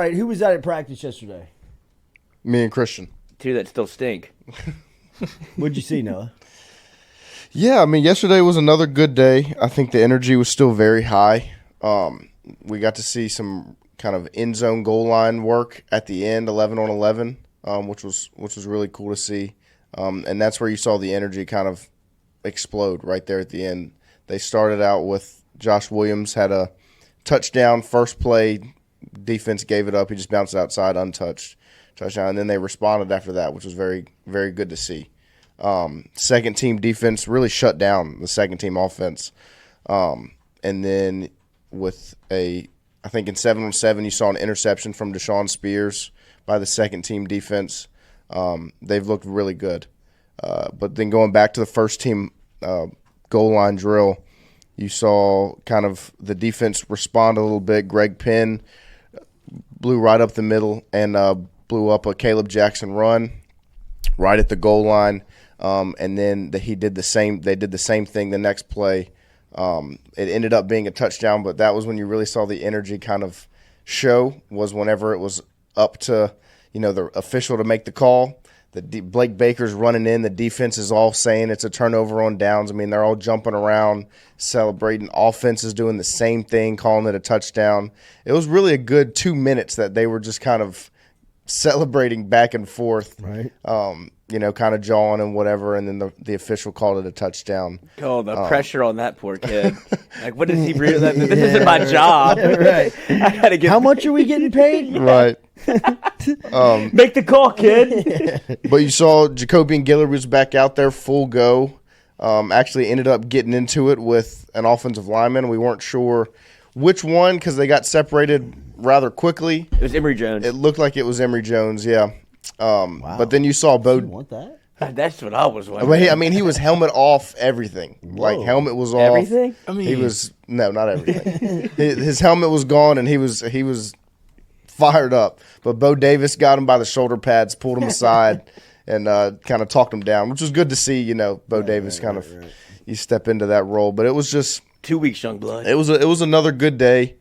All right, who was out at practice yesterday? Me and Christian. Two that still stink. What'd you see, Noah? Yeah, I mean, yesterday was another good day. I think the energy was still very high. We got to see some kind of end zone goal line work at the end, 11 on 11, which was really cool to see. And that's where you saw the energy kind of explode right there at the end. They started out with Josh Williams had a touchdown, first play, defense gave it up. He just bounced it outside, untouched, touchdown. And then they responded after that, which was very, very good to see. Second team defense really shut down the second team offense. And then with I think in 7-on-7, you saw an interception from Deshaun Spears by the second team defense. They've looked really good. But then going back to the first team goal line drill, you saw kind of the defense respond a little bit. Greg Penn blew right up the middle and blew up a Caleb Jackson run right at the goal line. And then he did the same. They did the same thing the next play. It ended up being a touchdown, but that was when you really saw the energy kind of show. Was whenever it was up to the official to make the call. Blake Baker's running in. The defense is all saying it's a turnover on downs. I mean, they're all jumping around, celebrating. Offense is doing the same thing, calling it a touchdown. It was really a good 2 minutes that they were just kind of celebrating back and forth, right? Kind of jawing and whatever, and then the official called it a touchdown. Oh, the pressure on that poor kid. Like, what does he really? This isn't my job. Right. I gotta get. How much are we getting paid? Right. Make the call, kid. But you saw Jacobian Guillory was back out there full go. Actually ended up getting into it with an offensive lineman. We weren't sure which one because they got separated rather quickly. It was Emory Jones. It looked like it was Emory Jones, yeah. Wow. But then you saw Bo. You want that? That's what I was wondering. He was helmet off everything. Whoa. Like helmet was off. Everything? He was not everything. his helmet was gone and he was fired up. But Bo Davis got him by the shoulder pads, pulled him aside, and kind of talked him down, which was good to see. Bo Davis you step into that role. But it was just 2 weeks, young blood. It was another good day.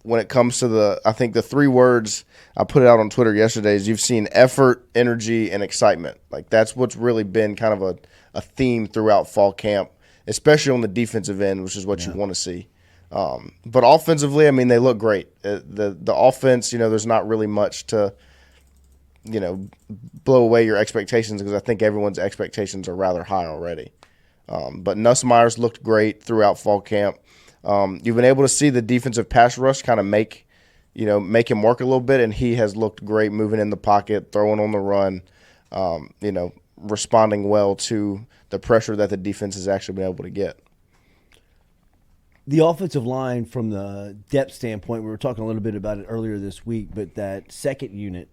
When it comes to I think the three words I put it out on Twitter yesterday is you've seen effort, energy, and excitement. Like that's what's really been kind of a theme throughout fall camp, especially on the defensive end, which is what you want to see. But offensively, I mean, they look great. The offense, there's not really much to, blow away your expectations because I think everyone's expectations are rather high already. But Nussmeier's looked great throughout fall camp. You've been able to see the defensive pass rush kind of make him work a little bit, and he has looked great moving in the pocket, throwing on the run, responding well to the pressure that the defense has actually been able to get. The offensive line, from the depth standpoint, we were talking a little bit about it earlier this week, but that second unit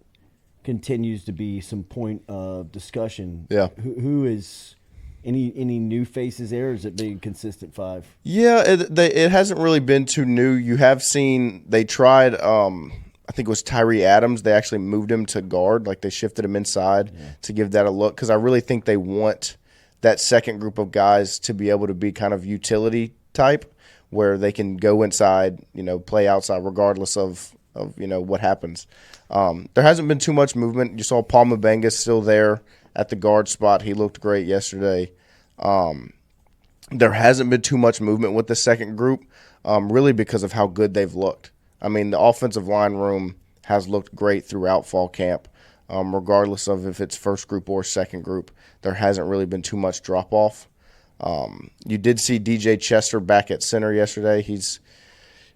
continues to be some point of discussion. Yeah. Who is any new faces there, or is it being consistent five? Yeah, it hasn't really been too new. You have seen they tried, I think it was Tyree Adams. They actually moved him to guard, like they shifted him inside to give that a look because I really think they want that second group of guys to be able to be kind of utility type where they can go inside, play outside regardless of what happens. There hasn't been too much movement. You saw Paul Mabenga still there at the guard spot. He looked great yesterday. There hasn't been too much movement with the second group, really because of how good they've looked. I mean, the offensive line room has looked great throughout fall camp, regardless of if it's first group or second group. There hasn't really been too much drop-off. You did see DJ Chester back at center yesterday. He's,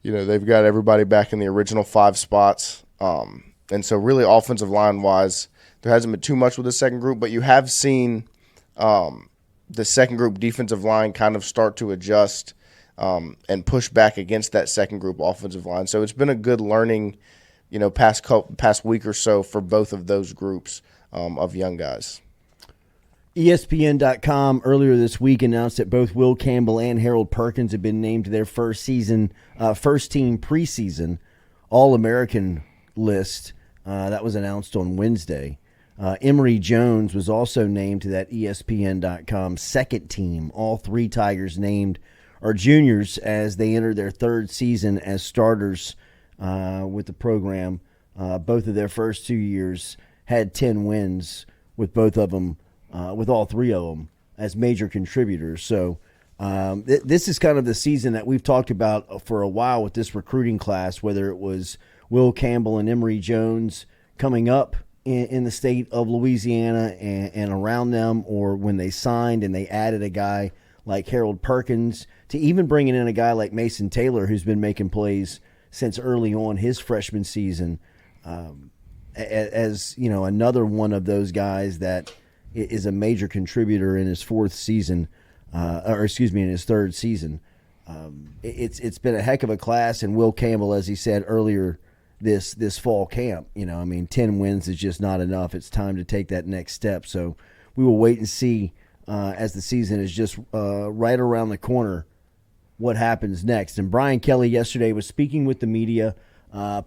they've got everybody back in the original 5 spots. And so really offensive line-wise, there hasn't been too much with the second group, but you have seen the second group defensive line kind of start to adjust and push back against that second group offensive line. So it's been a good learning, past week or so for both of those groups of young guys. ESPN.com earlier this week announced that both Will Campbell and Harold Perkins have been named to their first team preseason All-American list. That was announced on Wednesday. Emory Jones was also named to that ESPN.com second team. All 3 Tigers named are juniors as they enter their third season as starters with the program. Both of their first 2 years had 10 wins with both of them, with all three of them as major contributors. So this is kind of the season that we've talked about for a while with this recruiting class, whether it was Will Campbell and Emory Jones coming up in the state of Louisiana and around them, or when they signed and they added a guy like Harold Perkins, to even bringing in a guy like Mason Taylor, who's been making plays since early on his freshman season, as you know, another one of those guys that is a major contributor in his fourth season, in his third season. It's been a heck of a class, and Will Campbell, as he said earlier, this fall camp, 10 wins is just not enough. It's time to take that next step. So we will wait and see as the season is just right around the corner what happens next. And Brian Kelly yesterday was speaking with the media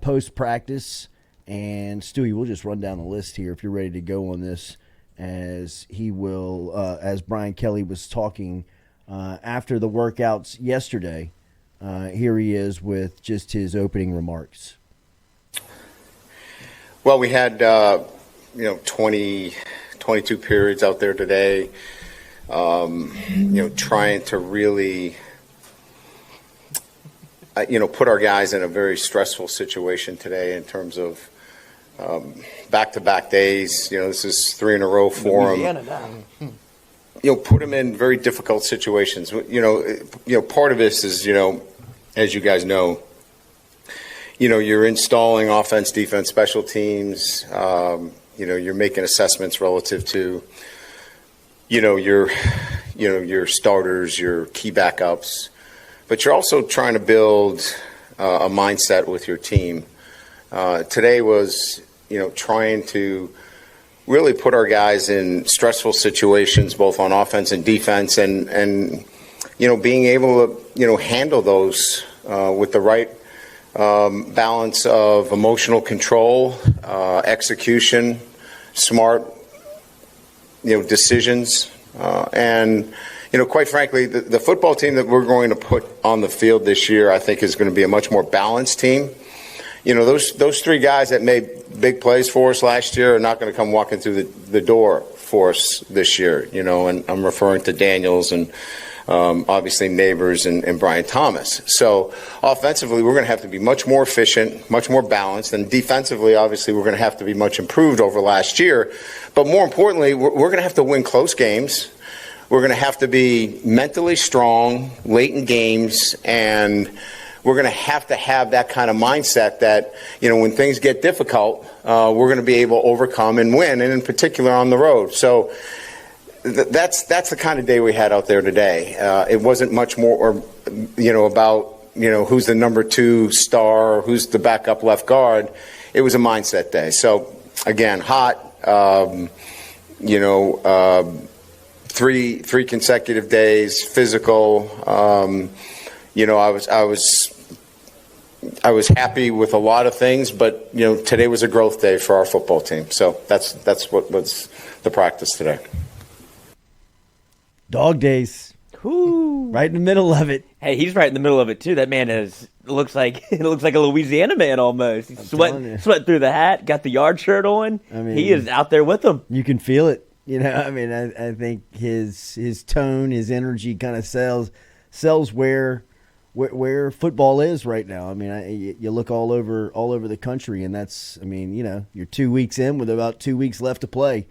post-practice. And Stewie, we'll just run down the list here if you're ready to go on this, as he will, as Brian Kelly was talking after the workouts yesterday. Here he is with just his opening remarks. Well, we had 22 periods out there today. Trying to really put our guys in a very stressful situation today in terms of back-to-back days. This is 3 in a row for them. Put them in very difficult situations. Part of this is, as you guys know, you're installing offense, defense, special teams. You're making assessments relative to, your starters, your key backups, but you're also trying to build a mindset with your team. Today was, trying to really put our guys in stressful situations, both on offense and defense, and being able to, handle those with the right balance of emotional control, execution, smart, decisions, and quite frankly, the football team that we're going to put on the field this year, I think, is going to be a much more balanced team. Those three guys that made big plays for us last year are not going to come walking through the door for us this year. And I'm referring to Daniels and obviously Neighbors and Brian Thomas. So offensively, we're going to have to be much more efficient, much more balanced, and defensively, obviously, we're going to have to be much improved over last year. But more importantly, we're going to have to win close games. We're going to have to be mentally strong late in games, and we're going to have that kind of mindset that, when things get difficult, we're going to be able to overcome and win, and in particular on the road. So that's the kind of day we had out there today. It wasn't much more, about, who's the number 2 star, who's the backup left guard. It was a mindset day. So, again, hot, 3 consecutive days, physical. I was happy with a lot of things, but today was a growth day for our football team. So that's what was the practice today. Dog days. Whoo. Right in the middle of it. Hey, he's right in the middle of it too. That man looks like a Louisiana man almost. He's sweating through the hat, got the yard shirt on. He is out there with them. You can feel it. I think his tone, his energy kind of sells where football is right now. You look all over the country, and that's, you're 2 weeks in with about 2 weeks left to play,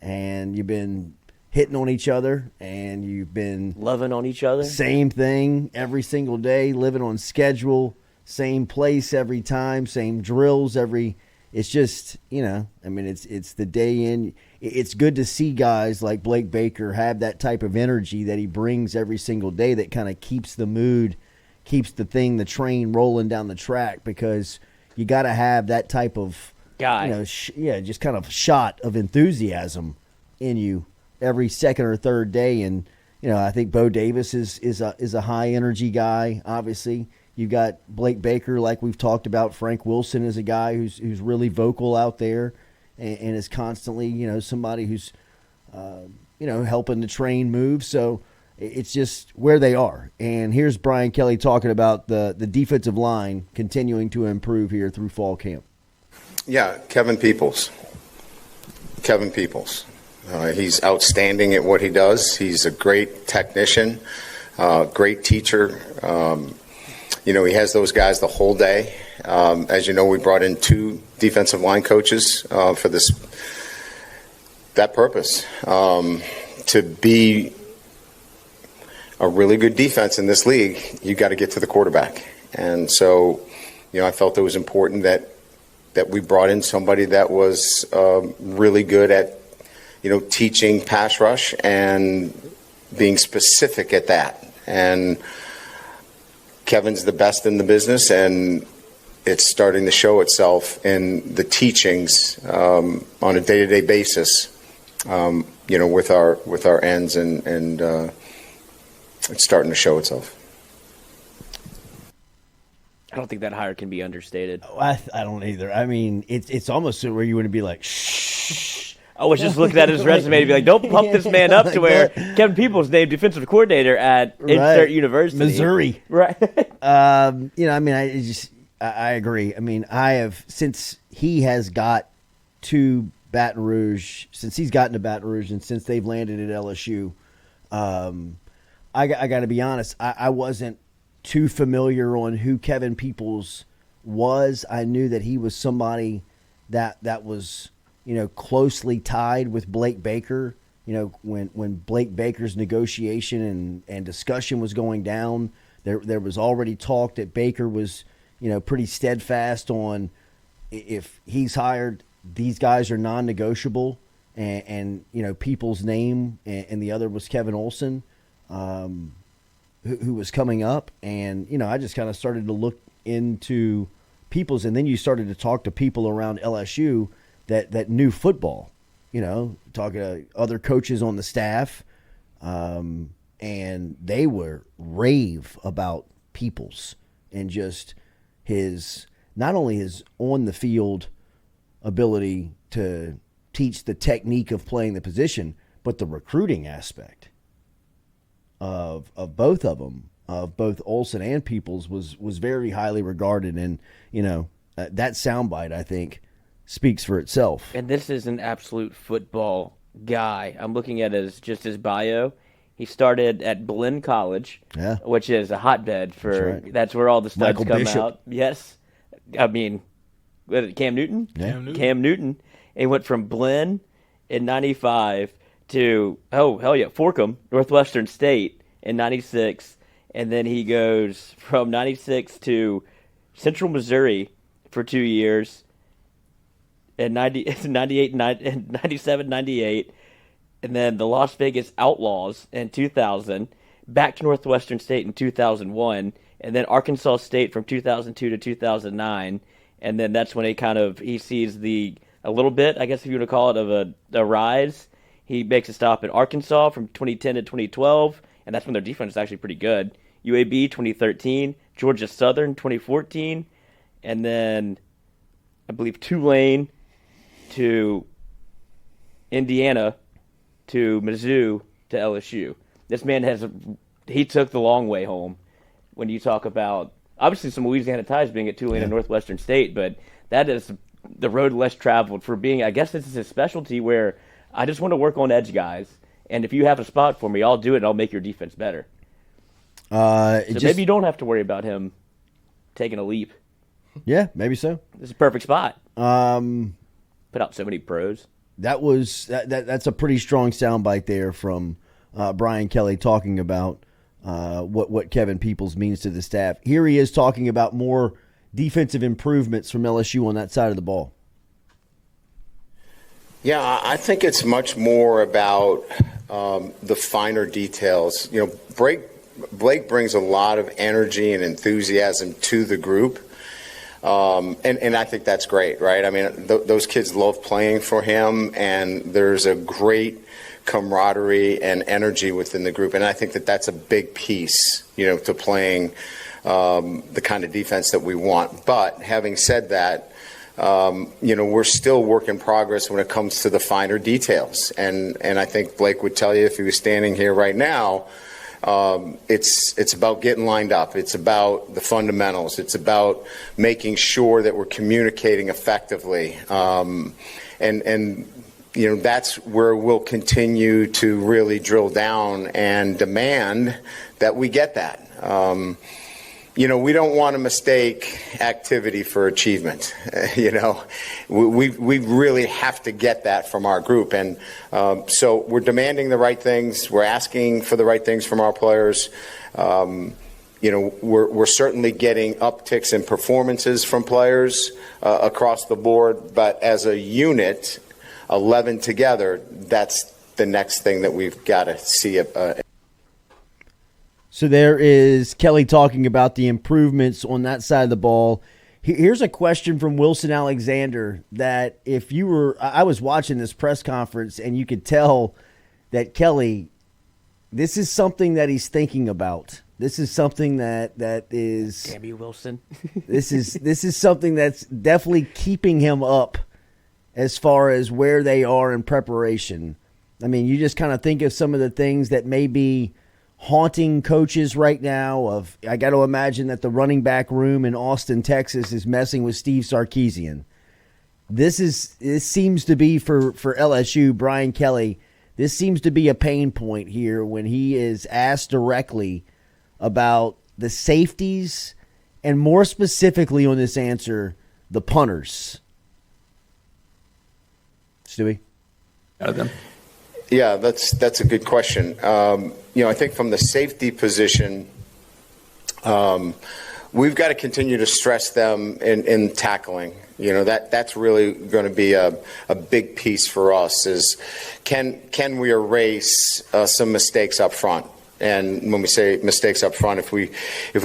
and you've been hitting on each other, and you've been loving on each other. Same thing every single day, living on schedule, same place every time, same drills every. It's just, it's the day in. It's good to see guys like Blake Baker have that type of energy that he brings every single day that kind of keeps the mood, keeps the train rolling down the track, because you got to have that type of guy. Just kind of shot of enthusiasm in you every second or third day. And, I think Bo Davis is a high energy guy, obviously. You've got Blake Baker, like we've talked about. Frank Wilson is a guy who's really vocal out there and is constantly, somebody who's, helping the train move. So it's just where they are. And here's Brian Kelly talking about the defensive line continuing to improve here through fall camp. Yeah, Kevin Peoples. He's outstanding at what he does. He's a great technician, great teacher. He has those guys the whole day. As you know, we brought in 2 defensive line coaches for that purpose, to be a really good defense in this league. You got to get to the quarterback, and so I felt it was important that we brought in somebody that was really good at teaching pass rush and being specific at that. And Kevin's the best in the business, and it's starting to show itself in the teachings on a day-to-day basis. With our ends, and it's starting to show itself. I don't think that hire can be understated. I don't either. I mean, it's almost where you want to be like, shh. I was just looking at his resume to be like, don't pump this man up to where Kevin Peoples named defensive coordinator at Insert University, Missouri. Right. I agree. I mean, since he has got to Baton Rouge, since he's gotten to Baton Rouge, and since they've landed at LSU, I got to be honest, I wasn't too familiar on who Kevin Peoples was. I knew that he was somebody that was closely tied with Blake Baker. When Blake Baker's negotiation and discussion was going down, there was already talk that Baker was pretty steadfast on, if he's hired, these guys are non-negotiable, and Peoples' name and the other was Kevin Olson, who was coming up, and I just kind of started to look into Peoples, and then you started to talk to people around LSU that knew football, talking to other coaches on the staff, and they were rave about Peoples and just not only his on the field ability to teach the technique of playing the position, but the recruiting aspect of both of them, of both Olsen and Peoples, was very highly regarded. And that soundbite, I think, speaks for itself. And this is an absolute football guy. I'm looking at his bio. He started at Blinn College, which is a hotbed for. That's where all the studs come out. Yes, I mean, Cam Newton. Yeah. Cam Newton. And he went from Blinn in '95 to Forkham, Northwestern State in '96, and then he goes from '96 to Central Missouri for 2 years. In 98, 97, 98, and then the Las Vegas Outlaws in 2000, back to Northwestern State in 2001, and then Arkansas State from 2002 to 2009, and then that's when he sees a little bit, I guess if you want to call it, of a rise. He makes a stop at Arkansas from 2010 to 2012, and that's when their defense is actually pretty good. UAB 2013, Georgia Southern 2014, and then I believe Tulane to Indiana to Mizzou to LSU. This man he took the long way home. When you talk about, obviously, some Louisiana ties being at Tulane and Northwestern State, but that is the road less traveled for being, I guess this is his specialty, where I just want to work on edge guys, and if you have a spot for me, I'll do it, and I'll make your defense better. Maybe you don't have to worry about him taking a leap. Yeah, maybe so. This is a perfect spot. Put out so many pros. That's a pretty strong soundbite there from Brian Kelly talking about what Kevin Peoples means to the staff. Here he is talking about more defensive improvements from LSU on that side of the ball. Yeah, I think it's much more about the finer details. Blake brings a lot of energy and enthusiasm to the group. And I think that's great, right? I mean, those kids love playing for him, and there's a great camaraderie and energy within the group. And I think that's a big piece, to playing the kind of defense that we want. But having said that, we're still work in progress when it comes to the finer details. And I think Blake would tell you, if he was standing here right now, It's about getting lined up. It's about the fundamentals. It's about making sure that we're communicating effectively. And that's where we'll continue to really drill down and demand that we get that. We don't want to mistake activity for achievement. We really have to get that from our group. And so we're demanding the right things. We're asking for the right things from our players. We're certainly getting upticks in performances from players across the board. But as a unit, 11 together, that's the next thing that we've got to see. So there is Kelly talking about the improvements on that side of the ball. Here's a question from Wilson Alexander that I was watching this press conference and you could tell that Kelly, this is something that he's thinking about. This is something that is. Damn you, Wilson. This is something that's definitely keeping him up as far as where they are in preparation. I mean, you just kind of think of some of the things that may be haunting coaches right now. I got to imagine that the running back room in Austin, Texas is messing with Steve Sarkisian. This seems to be for LSU, Brian Kelly, this seems to be a pain point here when he is asked directly about the safeties and more specifically on this answer, the punters. Stewie? Out of them. Yeah, that's a good question. I think from the safety position, we've got to continue to stress them in tackling. That's really going to be a big piece for us is can we erase some mistakes up front? And when we say mistakes up front, if we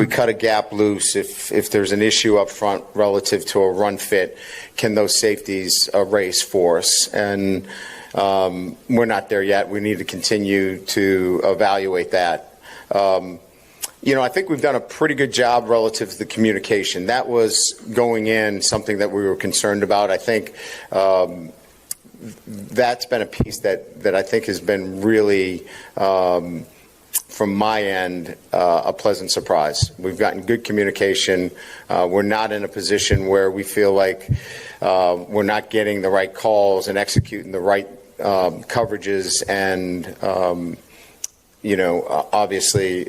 cut a gap loose, if there's an issue up front relative to a run fit, can those safeties erase for us? And we're not there yet. We need to continue to evaluate that. I think we've done a pretty good job relative to the communication. That was going in something that we were concerned about. I think that's been a piece that I think has been really, from my end, a pleasant surprise. We've gotten good communication. We're not in a position where we feel like we're not getting the right calls and executing the right coverages and, obviously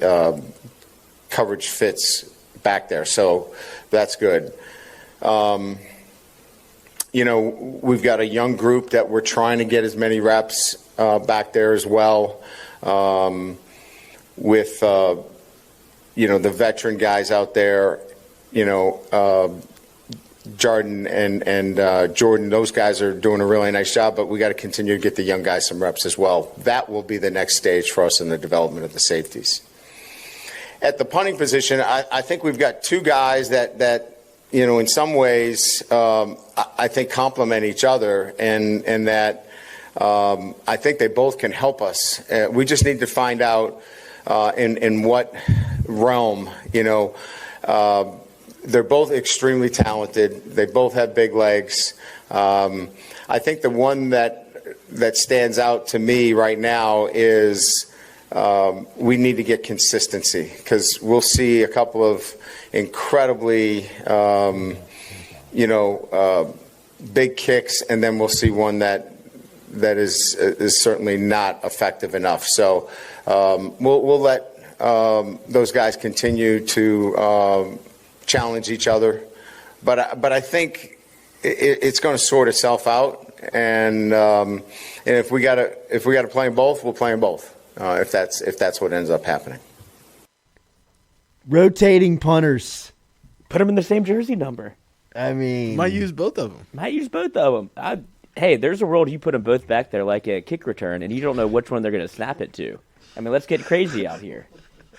coverage fits back there. So that's good. We've got a young group that we're trying to get as many reps back there as well. With, the veteran guys out there, Jordan and Jordan, those guys are doing a really nice job, but we got to continue to get the young guys some reps as well. That will be the next stage for us in the development of the safeties. At the punting position, I think we've got two guys that in some ways, I think complement each other and that I think they both can help us. We just need to find out in what realm, they're both extremely talented. They both have big legs. I think the one that stands out to me right now is we need to get consistency because we'll see a couple of incredibly, big kicks, and then we'll see one that is certainly not effective enough. So we'll let those guys continue to challenge each other, but I think it's going to sort itself out. And if we got to play them both, we'll play them both. If that's what ends up happening. Rotating punters. Put them in the same jersey number. I mean, might use both of them. Hey, there's a world you put them both back there like a kick return, and you don't know which one they're going to snap it to. I mean, let's get crazy out here.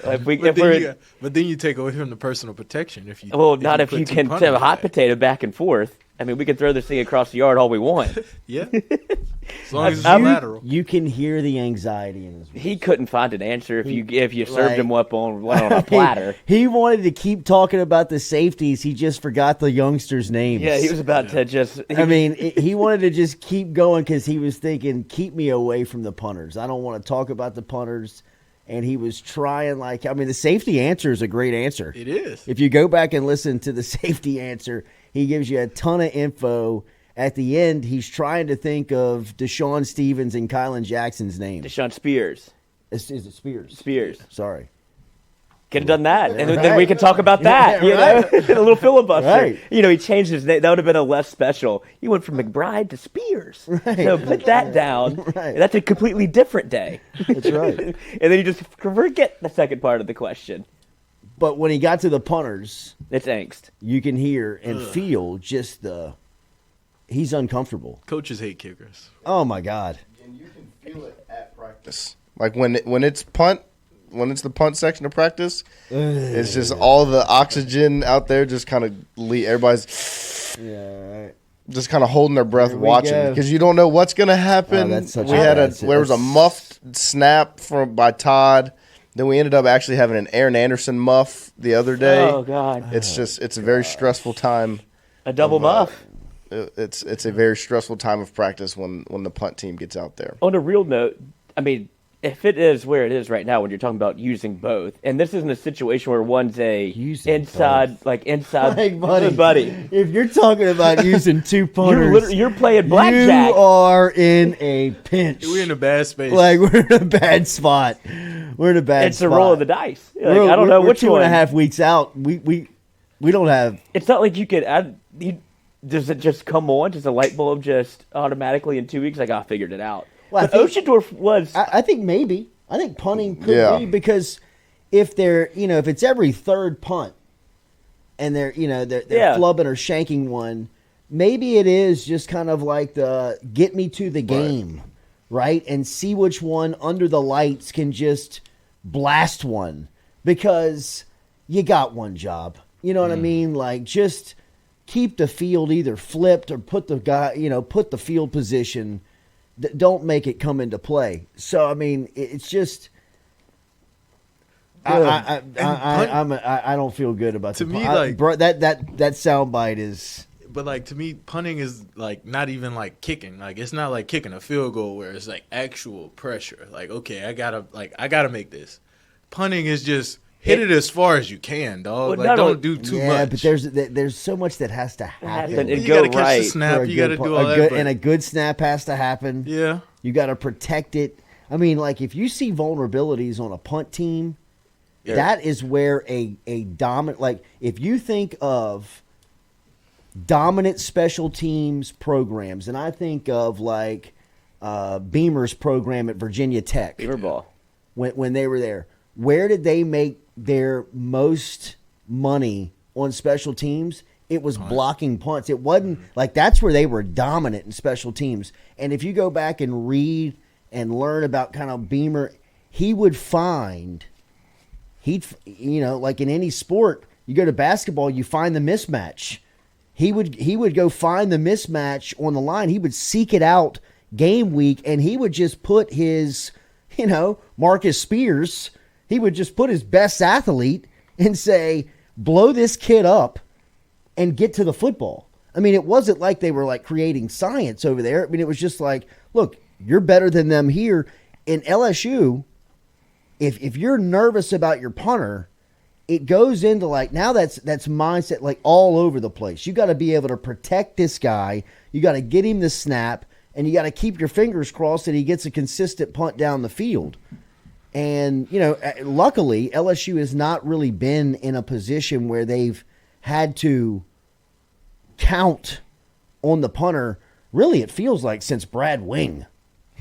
But then you take away from the personal protection if you. Well, not if you can have a hot potato back and forth. I mean, we can throw this thing across the yard all we want. Yeah, as long as it's lateral. You can hear the anxiety in his voice. He couldn't find an answer if you served him up on a platter. He wanted to keep talking about the safeties. He just forgot the youngsters' names. Yeah, he was about to just. He wanted to just keep going because he was thinking, keep me away from the punters. I don't want to talk about the punters. and he was trying the safety answer is a great answer. It is. If you go back and listen to the safety answer, he gives you a ton of info. At the end, he's trying to think of Deshaun Stevens and Kylan Jackson's name. Deshaun Spears. Is it Spears? Spears. Sorry. Could have done that, and then we could talk about that. Right. A little filibuster. Right. He changed his name. That would have been a less special. He went from McBride to Spears. Right. So put that down. Right. That's a completely different day. That's right. And then you just forget the second part of the question. But when he got to the punters, It's angst. you can hear and feel just he's uncomfortable. Coaches hate kickers. Oh my God. And you can feel it at practice. Like when it's the punt section of practice, it's just all the oxygen out there just kind of everybody's just kind of holding their breath watching because you don't know what's going to happen. That's such there was a muffed snap by Todd. Then we ended up actually having an Aaron Anderson muff the other day. Oh God. It's a very stressful time. A double muff. It's a very stressful time of practice when the punt team gets out there. On a real note, I mean, if it is where it is right now when you're talking about using both, and this isn't a situation where one's inside, buddy. If you're talking about using two punters, you're playing blackjack. You are in a pinch. We're in a bad space. We're in a bad spot. We're in a bad It's spot. a roll of the dice. I don't know we're which 2.5 weeks out. We don't have. It's not like you could add. Does it just come on? Does the light bulb just automatically in 2 weeks? I figured it out. Well, but Oschendorf was. I think maybe. I think punting could be because if if it's every third punt and they're flubbing or shanking one, maybe it is just kind of like the get me to the game, right? And see which one under the lights can just blast one because you got one job. You know what I mean? Just keep the field either flipped or put the field position. Don't make it come into play. So I mean, it's just I don't feel good about to the me that soundbite is. But to me, punting is not even kicking. It's not like kicking a field goal where it's actual pressure. Okay, I gotta make this. Punting is just hit it as far as you can, dog. Don't do too much. Yeah, but there's so much that has to happen. You gotta catch the snap. You gotta do all that. And a good snap has to happen. Yeah. You gotta protect it. I mean, if you see vulnerabilities on a punt team, that is where a dominant, if you think of dominant special teams programs, and I think of Beamer's program at Virginia Tech. Beamer ball. When they were there, where did they make their most money on special teams? It was blocking punts. It wasn't that's where they were dominant in special teams. And if you go back and read and learn about kind of Beamer, in any sport, you go to basketball, you find the mismatch. He would go find the mismatch on the line. He would seek it out game week, and he would just put his, Marcus Spears. He would just put his best athlete and say, blow this kid up and get to the football. I mean, it wasn't like they were creating science over there. I mean, it was just look, you're better than them here. In LSU, if you're nervous about your punter, it goes into now that's mindset all over the place. You got to be able to protect this guy. You got to get him the snap, and you got to keep your fingers crossed that he gets a consistent punt down the field. And, luckily, LSU has not really been in a position where they've had to count on the punter. Really, it feels like since Brad Wing.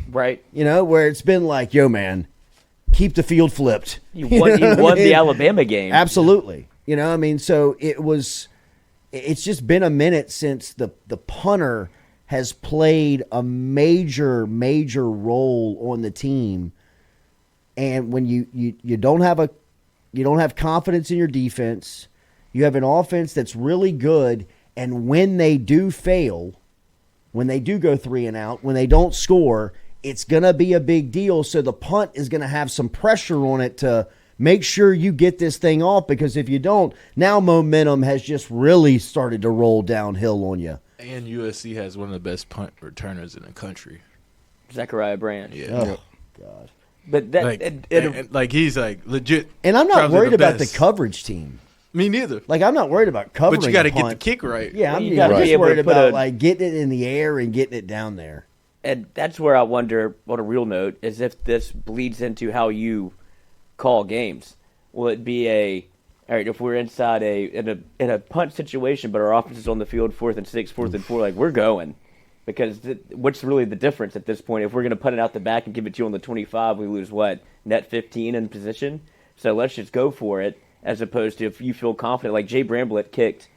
Right. Where it's been yo, man, keep the field flipped. You won the Alabama game. Absolutely. So it's just been a minute since the punter has played a major role on the team. And when you don't have confidence in your defense, you have an offense that's really good, and when they do fail, when they do go 3 and out, when they don't score, it's going to be a big deal. So the punt is going to have some pressure on it to make sure you get this thing off, because if you don't, now momentum has just really started to roll downhill on you. And USC has one of the best punt returners in the country. Zachariah Branch. Yeah. Oh, God. But that like he's like legit. And I'm not probably worried about the best. coverage team. Me neither. Like, I'm not worried about covering. But you got to a get punt. the kick right. Yeah, I'm you gotta be just able to worried put about a- like getting it in the air and getting it down there. And that's where I wonder, on a real note, is if this bleeds into how you call games. Will it be all right, if we're inside in a punt situation, but our offense is on the field 4th and 6, 4th and 4, like, we're going. Because what's really the difference at this point? If we're going to punt it out the back and give it to you on the 25, we lose net 15 in position. So let's just go for it, as opposed to if you feel confident. Like Jay Bramblett kicked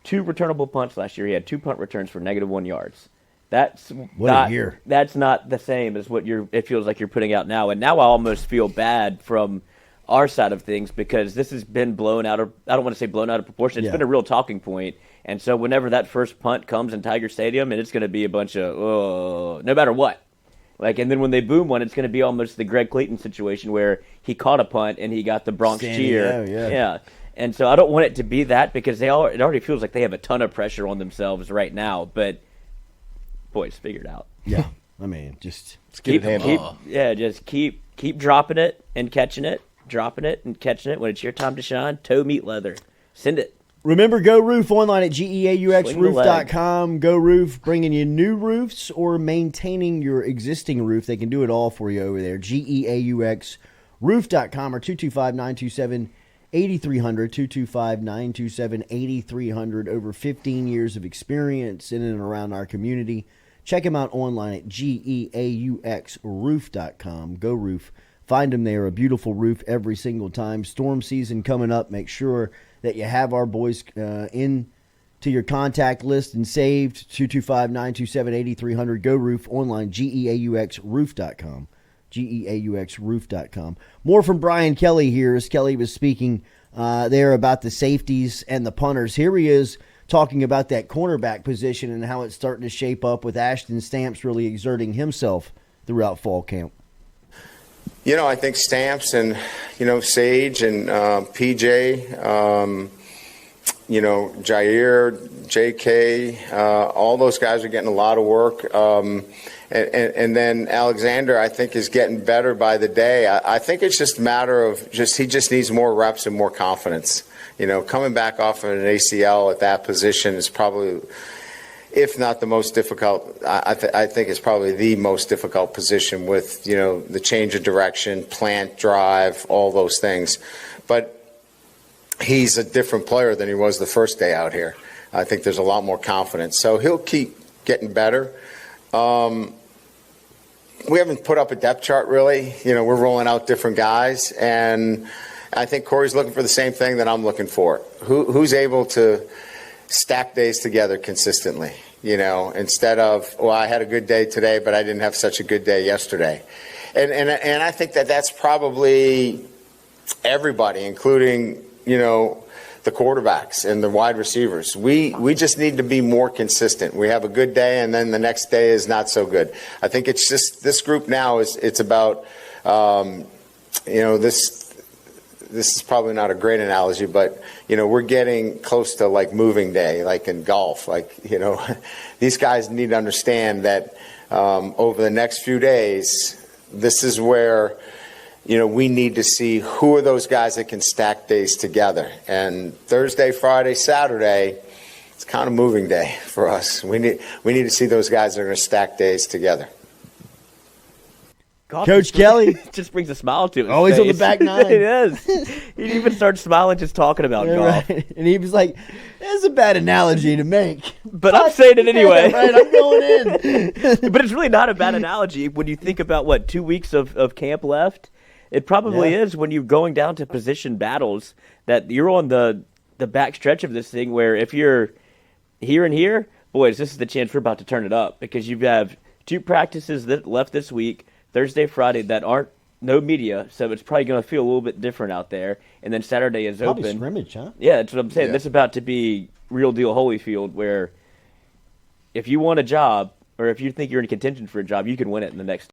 2 returnable punts last year. He had 2 punt returns for -1 yards. That's What a year. That's not the same as what it feels like you're putting out now. And now I almost feel bad from our side of things because this has been blown out of, I don't want to say blown out of proportion. It's been a real talking point. And so whenever that first punt comes in Tiger Stadium, and it's going to be a bunch of, no matter what. Like, and then when they boom one, it's going to be almost the Greg Clayton situation where he caught a punt and he got the Bronx cheer. Yeah. And so I don't want it to be that because it already feels like they have a ton of pressure on themselves right now. But, boys, figure it out. Yeah. I mean, just get it handled. Just keep dropping it and catching it, dropping it and catching it. When it's your time to shine, toe meat leather. Send it. remember, Go Roof online at geauxroof.com. Go Roof, bringing you new roofs or maintaining your existing roof. They can do it all for you over there. geauxroof.com or 225-927-8300. 225-927-8300. Over 15 years of experience in and around our community. Check them out online at geauxroof.com. Go Roof. Find them there. A beautiful roof every single time. Storm season coming up. Make sure that you have our boys in to your contact list and saved. 225-927-8300. Go Roof online, geauxroof.com. geauxroof.com. More from Brian Kelly here as Kelly was speaking there about the safeties and the punters. Here he is talking about that cornerback position and how it's starting to shape up with Ashton Stamps really exerting himself throughout fall camp. You know, I think Stamps and, Sage and PJ, Jair, JK, all those guys are getting a lot of work. And then Alexander, I think, is getting better by the day. I think it's just a matter of he just needs more reps and more confidence. Coming back off of an ACL at that position is probably, if not the most difficult, I think it's probably the most difficult position with, the change of direction, plant, drive, all those things. But he's a different player than he was the first day out here. I think there's a lot more confidence. So he'll keep getting better. We haven't put up a depth chart, really. We're rolling out different guys. And I think Corey's looking for the same thing that I'm looking for. Who's able to stack days together consistently, instead of, I had a good day today, but I didn't have such a good day yesterday. And I think that's probably everybody, including, the quarterbacks and the wide receivers. We just need to be more consistent. We have a good day, and then the next day is not so good. I think it's just this group now it's about, this is probably not a great analogy, but, we're getting close to like moving day, like in golf. Like, these guys need to understand that over the next few days, this is where, we need to see who are those guys that can stack days together. And Thursday, Friday, Saturday, it's kind of moving day for us. We need to see those guys that are going to stack days together. Coach Kelly just brings a smile to his always face. On the back nine. It is. He even starts smiling just talking about golf. Right. And he was like, "That's a bad analogy to make, but I'm saying it anyway." Yeah, right, I'm going in. But it's really not a bad analogy when you think about 2 weeks of camp left. It probably is when you're going down to position battles that you're on the back stretch of this thing where if you're here and here, boys, this is the chance we're about to turn it up because you have 2 practices that left this week, Thursday, Friday, that aren't no media, so it's probably going to feel a little bit different out there. And then Saturday is probably open. Scrimmage, huh? Yeah, that's what I'm saying. Yeah. That's about to be real deal Holyfield where if you want a job or if you think you're in contention for a job, you can win it in the next